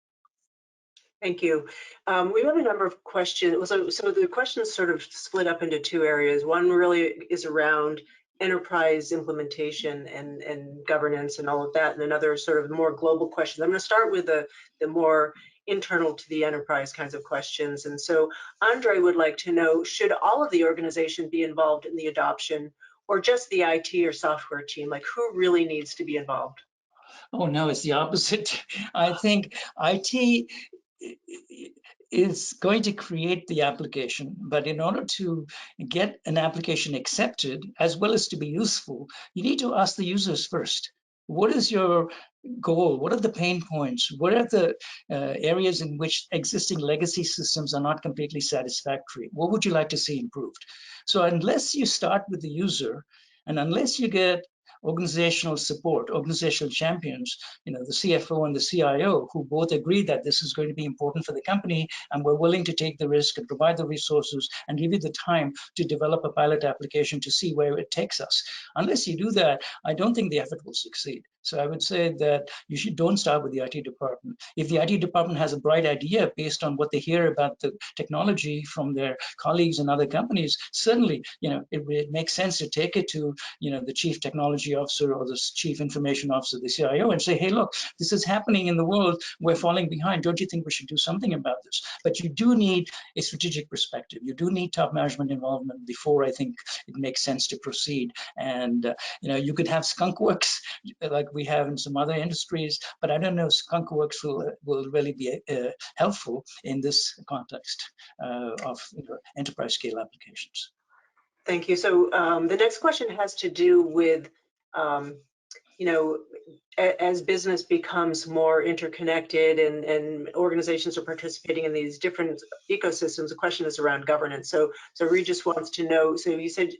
S1: Thank you. We have a number of questions. So the questions sort of split up into 2 areas. One really is around enterprise implementation and governance and all of that, and another sort of more global questions. I'm going to start with the more internal to the enterprise kinds of questions. And so Andre would like to know, should all of the organization be involved in the adoption, or just the IT or software team? Like, who really needs to be involved?
S2: Oh no, it's the opposite. I think IT is going to create the application, but in order to get an application accepted as well as to be useful, you need to ask the users first. What is your goal? What are the pain points? What are the areas in which existing legacy systems are not completely satisfactory? What would you like to see improved? So unless you start with the user, and unless you get organizational support, organizational champions, the CFO and the CIO, who both agree that this is going to be important for the company, and we're willing to take the risk and provide the resources and give you the time to develop a pilot application to see where it takes us. Unless you do that, I don't think the effort will succeed. So I would say that don't start with the IT department. If the IT department has a bright idea based on what they hear about the technology from their colleagues in other companies, certainly, it makes sense to take it to, the chief technology officer or the chief information officer, the CIO, and say, hey, look, this is happening in the world. We're falling behind. Don't you think we should do something about this? But you do need a strategic perspective. You do need top management involvement before I think it makes sense to proceed. And, you could have skunkworks like we have in some other industries, but I don't know if skunkworks will really be helpful in this context of enterprise scale applications.
S1: Thank you. So the next question has to do with, as business becomes more interconnected and organizations are participating in these different ecosystems, the question is around governance. So Regis wants to know, so you said,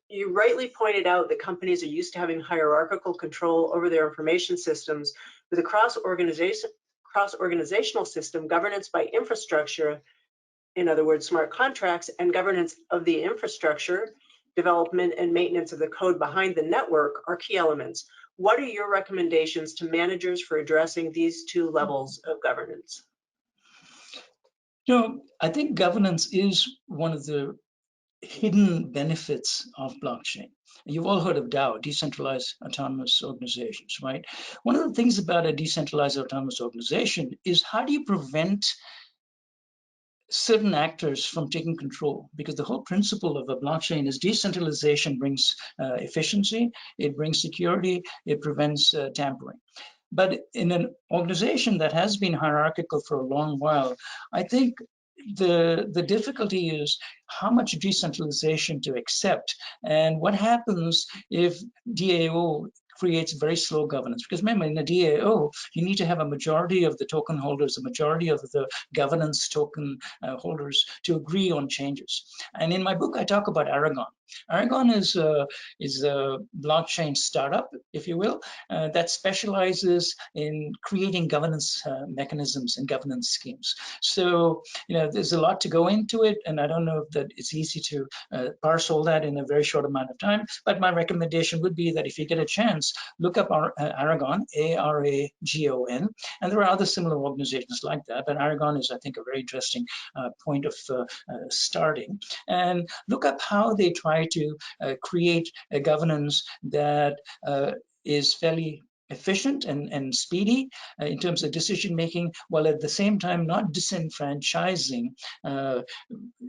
S1: you rightly pointed out that companies are used to having hierarchical control over their information systems. With a cross-organizational system, governance by infrastructure, in other words, smart contracts, and governance of the infrastructure, development and maintenance of the code behind the network are key elements. What are your recommendations to managers for addressing these 2 levels of governance?
S2: I think governance is one of the hidden benefits of blockchain. You've all heard of DAO, decentralized autonomous organizations, right? One of the things about a decentralized autonomous organization is, how do you prevent certain actors from taking control? Because the whole principle of a blockchain is decentralization brings efficiency, it brings security, it prevents tampering. But in an organization that has been hierarchical for a long while, I think the difficulty is how much decentralization to accept, and what happens if DAO creates very slow governance. Because remember, in a DAO, you need to have a majority of the token holders, a majority of the governance token holders to agree on changes. And in my book, I talk about Aragon. Aragon is a blockchain startup, if you will, that specializes in creating governance mechanisms and governance schemes. So, there's a lot to go into it, and I don't know if that it's easy to parse all that in a very short amount of time. But my recommendation would be that if you get a chance, look up Aragon, ARAGON, and there are other similar organizations like that. But Aragon is, I think, a very interesting point of starting. And look up how they try to create a governance that is fairly efficient and speedy in terms of decision making, while at the same time not disenfranchising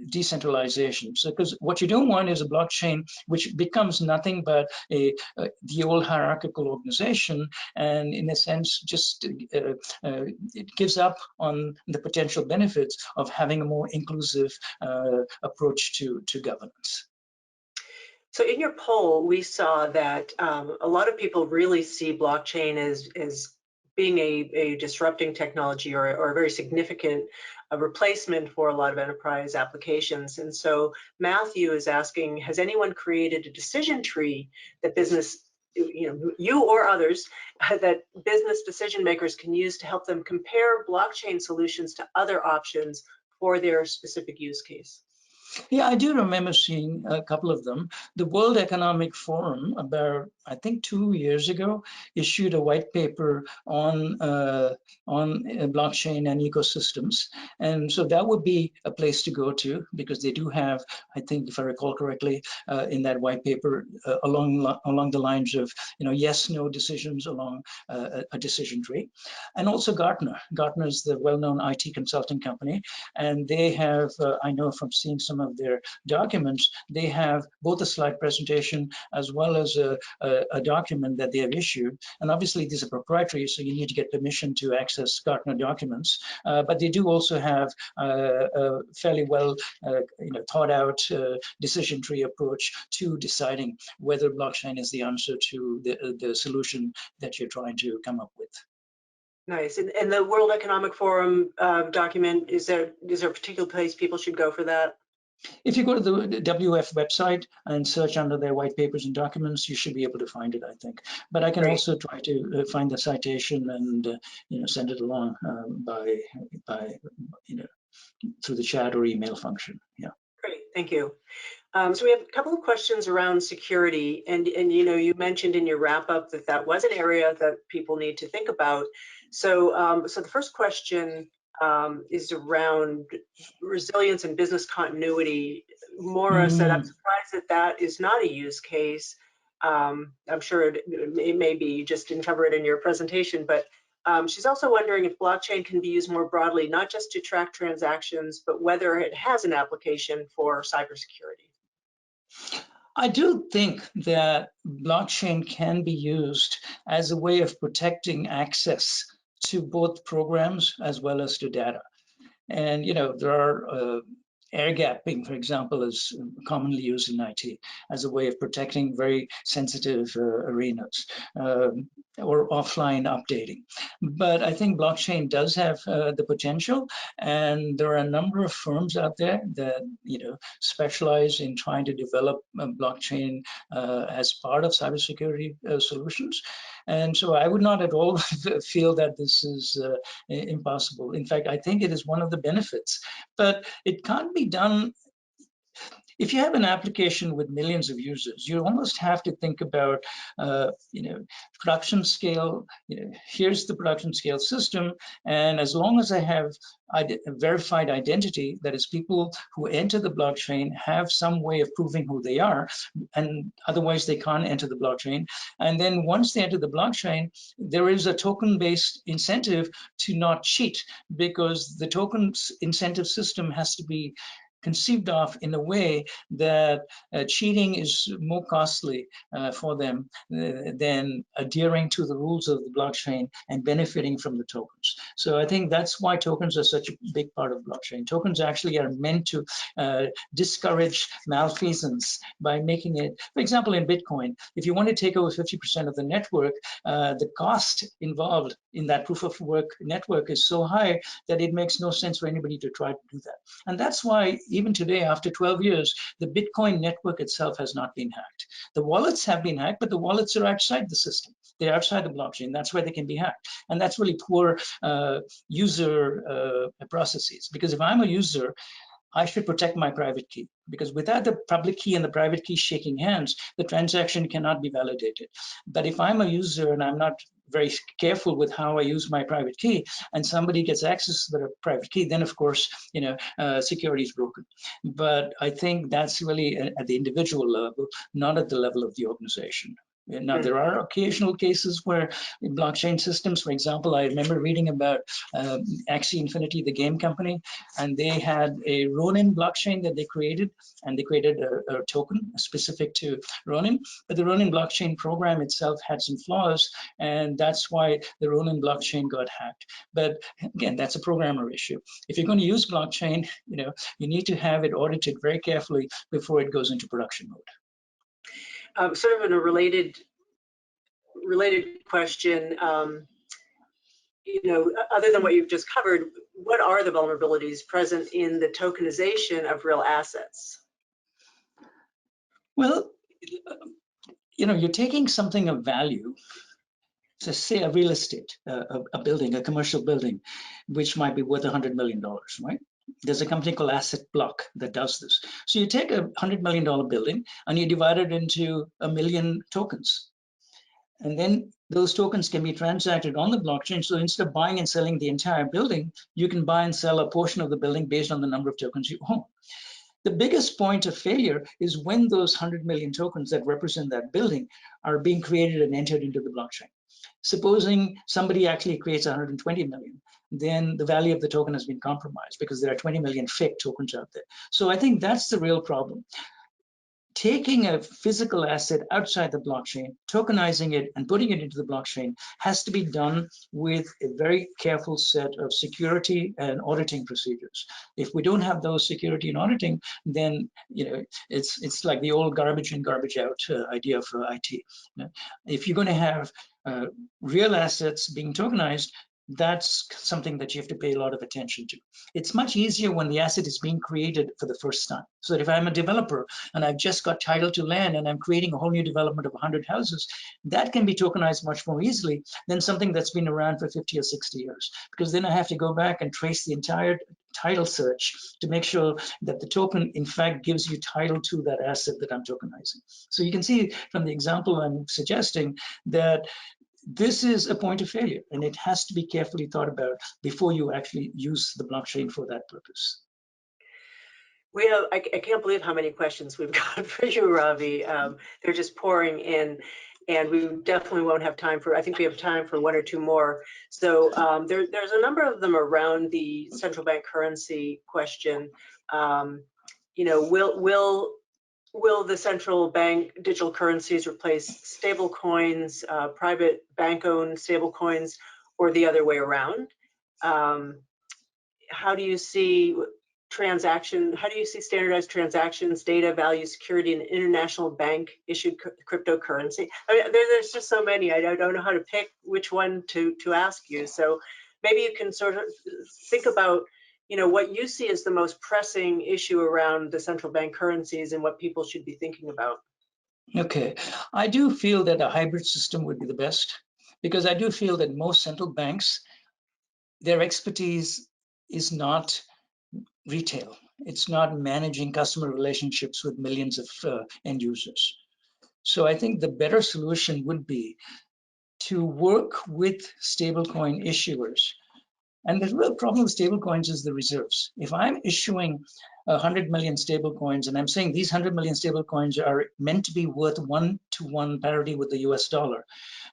S2: decentralization. So, because what you don't want is a blockchain which becomes nothing but the old hierarchical organization, and in a sense just it gives up on the potential benefits of having a more inclusive approach to governance.
S1: So in your poll, we saw that a lot of people really see blockchain as being a disrupting technology or a very significant replacement for a lot of enterprise applications. And so Matthew is asking, has anyone created a decision tree that business, you or others, that business decision makers can use to help them compare blockchain solutions to other options for their specific use case?
S2: Yeah, I do remember seeing a couple of them. The World Economic Forum, about I think 2 years ago, issued a white paper on blockchain and ecosystems, and so that would be a place to go to, because they do have, I think, if I recall correctly, in that white paper along the lines of yes/no decisions along a decision tree, and also Gartner. Gartner is the well-known IT consulting company, and they have, I know from seeing some of their documents, they have both a slide presentation as well as a document that they have issued. And obviously these are proprietary, so you need to get permission to access Gartner documents. But they do also have a fairly well thought out decision tree approach to deciding whether blockchain is the answer to the solution that you're trying to come up with.
S1: Nice. And the World Economic Forum document, is there a particular place people should go for that?
S2: If you go to the WF website and search under their white papers and documents, you should be able to find it, I think. But I can
S1: Great.
S2: also try to find the citation and send it along by through the chat or email function. Yeah.
S1: Great. Thank you. So we have a couple of questions around security, and you mentioned in your wrap up that was an area that people need to think about. So so the first question is around resilience and business continuity. Maura said, "I'm surprised that is not a use case." I'm sure it may be, you just didn't cover it in your presentation, but she's also wondering if blockchain can be used more broadly, not just to track transactions, but whether it has an application for cybersecurity.
S2: I do think that blockchain can be used as a way of protecting access to both programs as well as to data. And there are air gapping, for example, is commonly used in IT as a way of protecting very sensitive arenas, or offline updating. But I think blockchain does have the potential, and there are a number of firms out there that specialize in trying to develop blockchain as part of cybersecurity solutions. And so I would not at all feel that this is impossible. In fact, I think it is one of the benefits, but it can't be done. If you have an application with millions of users, you almost have to think about, production scale. Here's the production scale system, and as long as I have a verified identity, that is, people who enter the blockchain have some way of proving who they are, and otherwise they can't enter the blockchain. And then once they enter the blockchain, there is a token-based incentive to not cheat, because the token incentive system has to be conceived of in a way that cheating is more costly for them than adhering to the rules of the blockchain and benefiting from the tokens. So I think that's why tokens are such a big part of blockchain. Tokens actually are meant to discourage malfeasance by making it, for example, in Bitcoin, if you want to take over 50% of the network, the cost involved in that proof of work network is so high that it makes no sense for anybody to try to do that. And that's why even today, after 12 years, the Bitcoin network itself has not been hacked. The wallets have been hacked, but the wallets are outside the system. They're outside the blockchain. That's where they can be hacked. And that's really poor user processes. Because if I'm a user, I should protect my private key, because without the public key and the private key shaking hands, the transaction cannot be validated. But if I'm a user and I'm not very careful with how I use my private key, and somebody gets access to the private key, then of course, security is broken. But I think that's really at the individual level, not at the level of the organization. Now, there are occasional cases where in blockchain systems, for example, I remember reading about Axie Infinity, the game company, and they had a Ronin blockchain that they created, and they created a token specific to Ronin. But the Ronin blockchain program itself had some flaws, and that's why the Ronin blockchain got hacked. But again, that's a programmer issue. If you're going to use blockchain, you need to have it audited very carefully before it goes into production mode.
S1: Sort of in a related question, other than what you've just covered, what are the vulnerabilities present in the tokenization of real assets?
S2: Well, you're taking something of value, so say a real estate, a building, a commercial building, which might be worth $100 million, right? There's a company called Asset Block that does this. So you take a $100 million building and you divide it into 1 million tokens. And then those tokens can be transacted on the blockchain. So instead of buying and selling the entire building, you can buy and sell a portion of the building based on the number of tokens you own. The biggest point of failure is when those 100 million tokens that represent that building are being created and entered into the blockchain. Supposing somebody actually creates 120 million, then the value of the token has been compromised because there are 20 million fake tokens out there. So I think that's the real problem. Taking a physical asset outside the blockchain, tokenizing it and putting it into the blockchain has to be done with a very careful set of security and auditing procedures. If we don't have those security and auditing, then it's like the old garbage in, garbage out idea for IT. If you're going to have real assets being tokenized, that's something that you have to pay a lot of attention to. It's much easier when the asset is being created for the first time. So that if I'm a developer and I've just got title to land and I'm creating a whole new development of 100 houses, that can be tokenized much more easily than something that's been around for 50 or 60 years. Because then I have to go back and trace the entire title search to make sure that the token in fact gives you title to that asset that I'm tokenizing. So you can see from the example I'm suggesting that this is a point of failure, and it has to be carefully thought about before you actually use the blockchain for that purpose.
S1: I can't believe how many questions we've got for you, Ravi. They're just pouring in, and we definitely won't have time for, I think we have time for 1 or 2 more. So there's a number of them around the central bank currency question. Will the central bank digital currencies replace stable coins, private bank-owned stable coins, or the other way around? How do you see standardized transactions, data, value, security, and international bank issued cryptocurrency? I mean, there's just so many. I don't know how to pick which one to ask you. So maybe you can sort of think about what you see as the most pressing issue around the central bank currencies and what people should be thinking about.
S2: Okay, I do feel that a hybrid system would be the best, because I do feel that most central banks, their expertise is not retail. It's not managing customer relationships with millions of end users. So I think the better solution would be to work with stablecoin issuers. And the real problem with stablecoins is the reserves. If I'm issuing 100 million stablecoins, and I'm saying these 100 million stablecoins are meant to be worth 1-to-1 parity with the US dollar,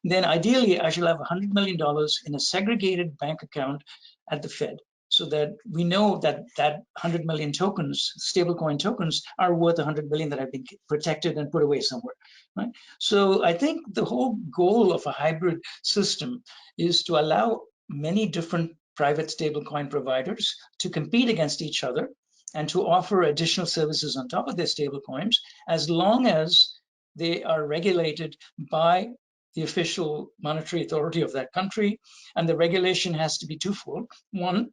S2: then ideally I should have $100 million in a segregated bank account at the Fed. so that we know that that 100 million tokens, stablecoin tokens, are worth 100 million that have been protected and put away somewhere, right? So I think the whole goal of a hybrid system is to allow many different private stablecoin providers to compete against each other and to offer additional services on top of their stablecoins, as long as they are regulated by the official monetary authority of that country. And the regulation has to be twofold. One,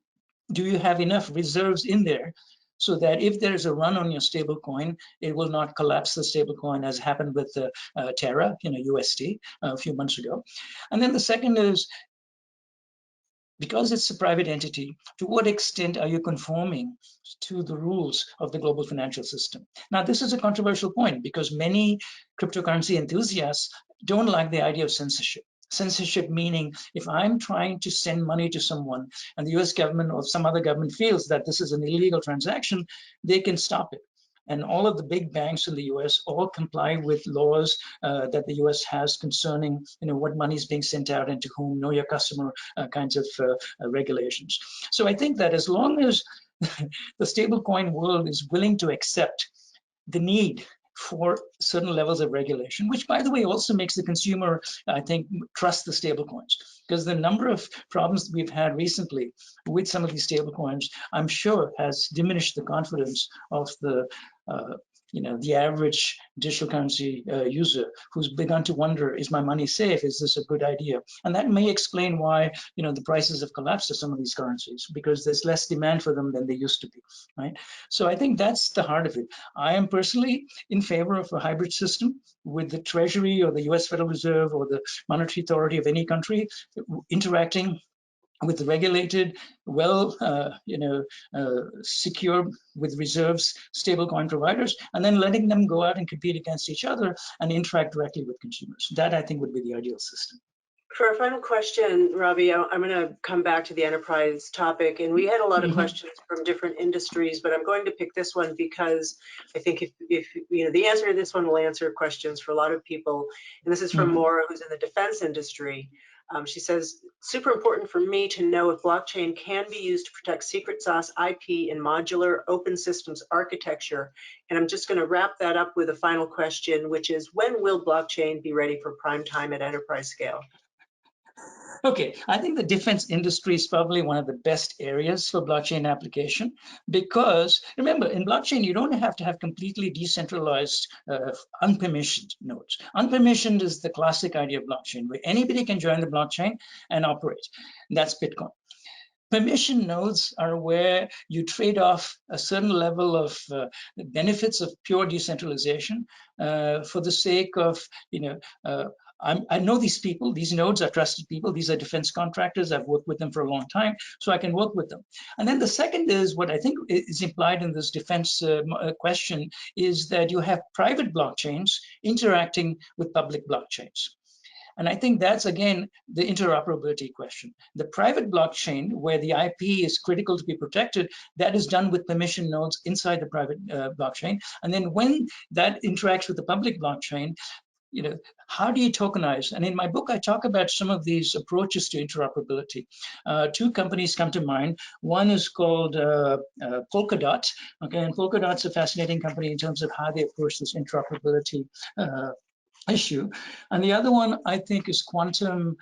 S2: do you have enough reserves in there so that if there's a run on your stable coin, it will not collapse the stable coin, as happened with Terra, USD, a few months ago. And then the second is, because it's a private entity, to what extent are you conforming to the rules of the global financial system? Now, this is a controversial point because many cryptocurrency enthusiasts don't like the idea of censorship. Censorship meaning, if I'm trying to send money to someone and the US government or some other government feels that this is an illegal transaction, they can stop it. And all of the big banks in the US all comply with laws that the US has concerning, what money is being sent out and to whom, know your customer kinds of regulations. So I think that as long as the stablecoin world is willing to accept the need for certain levels of regulation, which, by the way, also makes the consumer, I think, trust the stablecoins, because the number of problems we've had recently with some of these stablecoins, I'm sure, has diminished the confidence of the the average digital currency user, who's begun to wonder, is my money safe? Is this a good idea? And that may explain why the prices have collapsed of some of these currencies, because there's less demand for them than they used to be, right? So I think that's the heart of it. I am personally in favor of a hybrid system with the Treasury or the US Federal Reserve or the monetary authority of any country interacting with the regulated, secure with reserves stablecoin providers, and then letting them go out and compete against each other and interact directly with consumers. That, I think, would be the ideal system.
S1: For our final question, Ravi, I'm going to come back to the enterprise topic, and we had a lot of questions from different industries, but I'm going to pick this one because I think if the answer to this one will answer questions for a lot of people. And this is from Maura, who's in the defense industry. She says, super important for me to know if blockchain can be used to protect secret sauce IP and modular open systems architecture. And I'm just going to wrap that up with a final question, which is, when will blockchain be ready for prime time at enterprise scale?
S2: Okay, I think the defense industry is probably one of the best areas for blockchain application, because remember, in blockchain, you don't have to have completely decentralized, unpermissioned nodes. Unpermissioned is the classic idea of blockchain, where anybody can join the blockchain and operate. That's Bitcoin. Permission nodes are where you trade off a certain level of benefits of pure decentralization for the sake of, I know these people, these nodes are trusted people, these are defense contractors, I've worked with them for a long time, so I can work with them. And then the second is, what I think is implied in this defense question, is that you have private blockchains interacting with public blockchains. And I think that's, again, the interoperability question. The private blockchain, where the IP is critical to be protected, that is done with permission nodes inside the private blockchain. And then when that interacts with the public blockchain, how do you tokenize? And in my book, I talk about some of these approaches to interoperability. Two companies come to mind. One is called Polkadot. Okay, and Polkadot's a fascinating company in terms of how they approach this interoperability issue. And the other one, I think, is quantum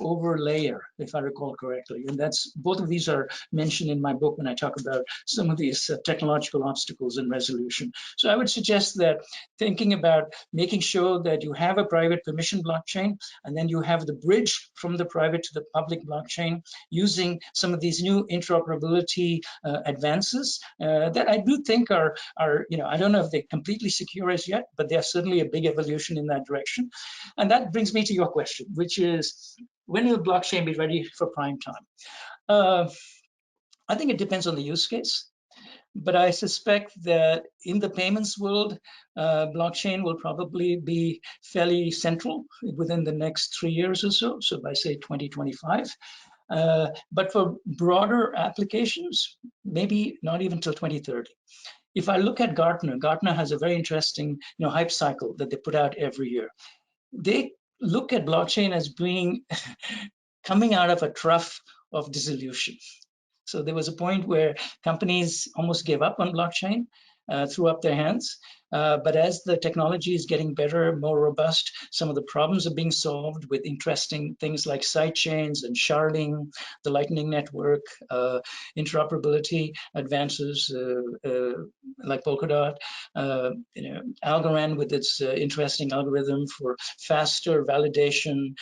S2: overlayer, if I recall correctly. And that's, both of these are mentioned in my book when I talk about some of these technological obstacles in resolution. So I would suggest that thinking about making sure that you have a private permission blockchain, and then you have the bridge from the private to the public blockchain using some of these new interoperability advances that I do think are, I don't know if they're completely secure as yet, but they're certainly a big evolution in that direction. And that brings me to your question, which is, when will blockchain be ready for prime time? I think it depends on the use case, but I suspect that in the payments world, blockchain will probably be fairly central within the next 3 years or so. So if I say 2025, but for broader applications, maybe not even till 2030. If I look at Gartner, Gartner has a very interesting hype cycle that they put out every year. They look at blockchain as being coming out of a trough of dissolution. So there was a point where companies almost gave up on blockchain, threw up their hands. But as the technology is getting better, more robust, some of the problems are being solved with interesting things like side chains and sharding, the Lightning Network, interoperability advances like Polkadot, Algorand with its interesting algorithm for faster validation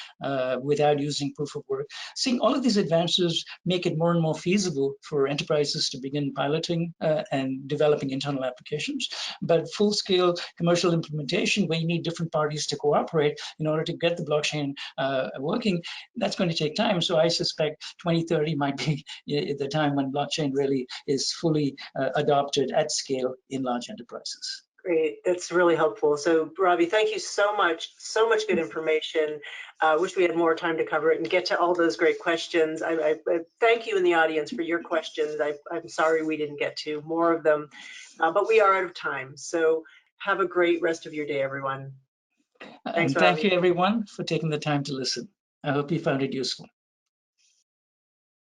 S2: without using proof of work. Seeing all of these advances make it more and more feasible for enterprises to begin piloting and developing internal applications. But full-scale commercial implementation, where you need different parties to cooperate in order to get the blockchain working, that's going to take time. So I suspect 2030 might be the time when blockchain really is fully adopted at scale in large enterprises.
S1: Great, that's really helpful. So Ravi, thank you so much good information. Wish we had more time to cover it and get to all those great questions. I thank you in the audience for your questions. I'm sorry we didn't get to more of them, but we are out of time. So have a great rest of your day, everyone. Thanks,
S2: And thank
S1: Ravi.
S2: you everyone for taking the time to listen. I hope you found it useful.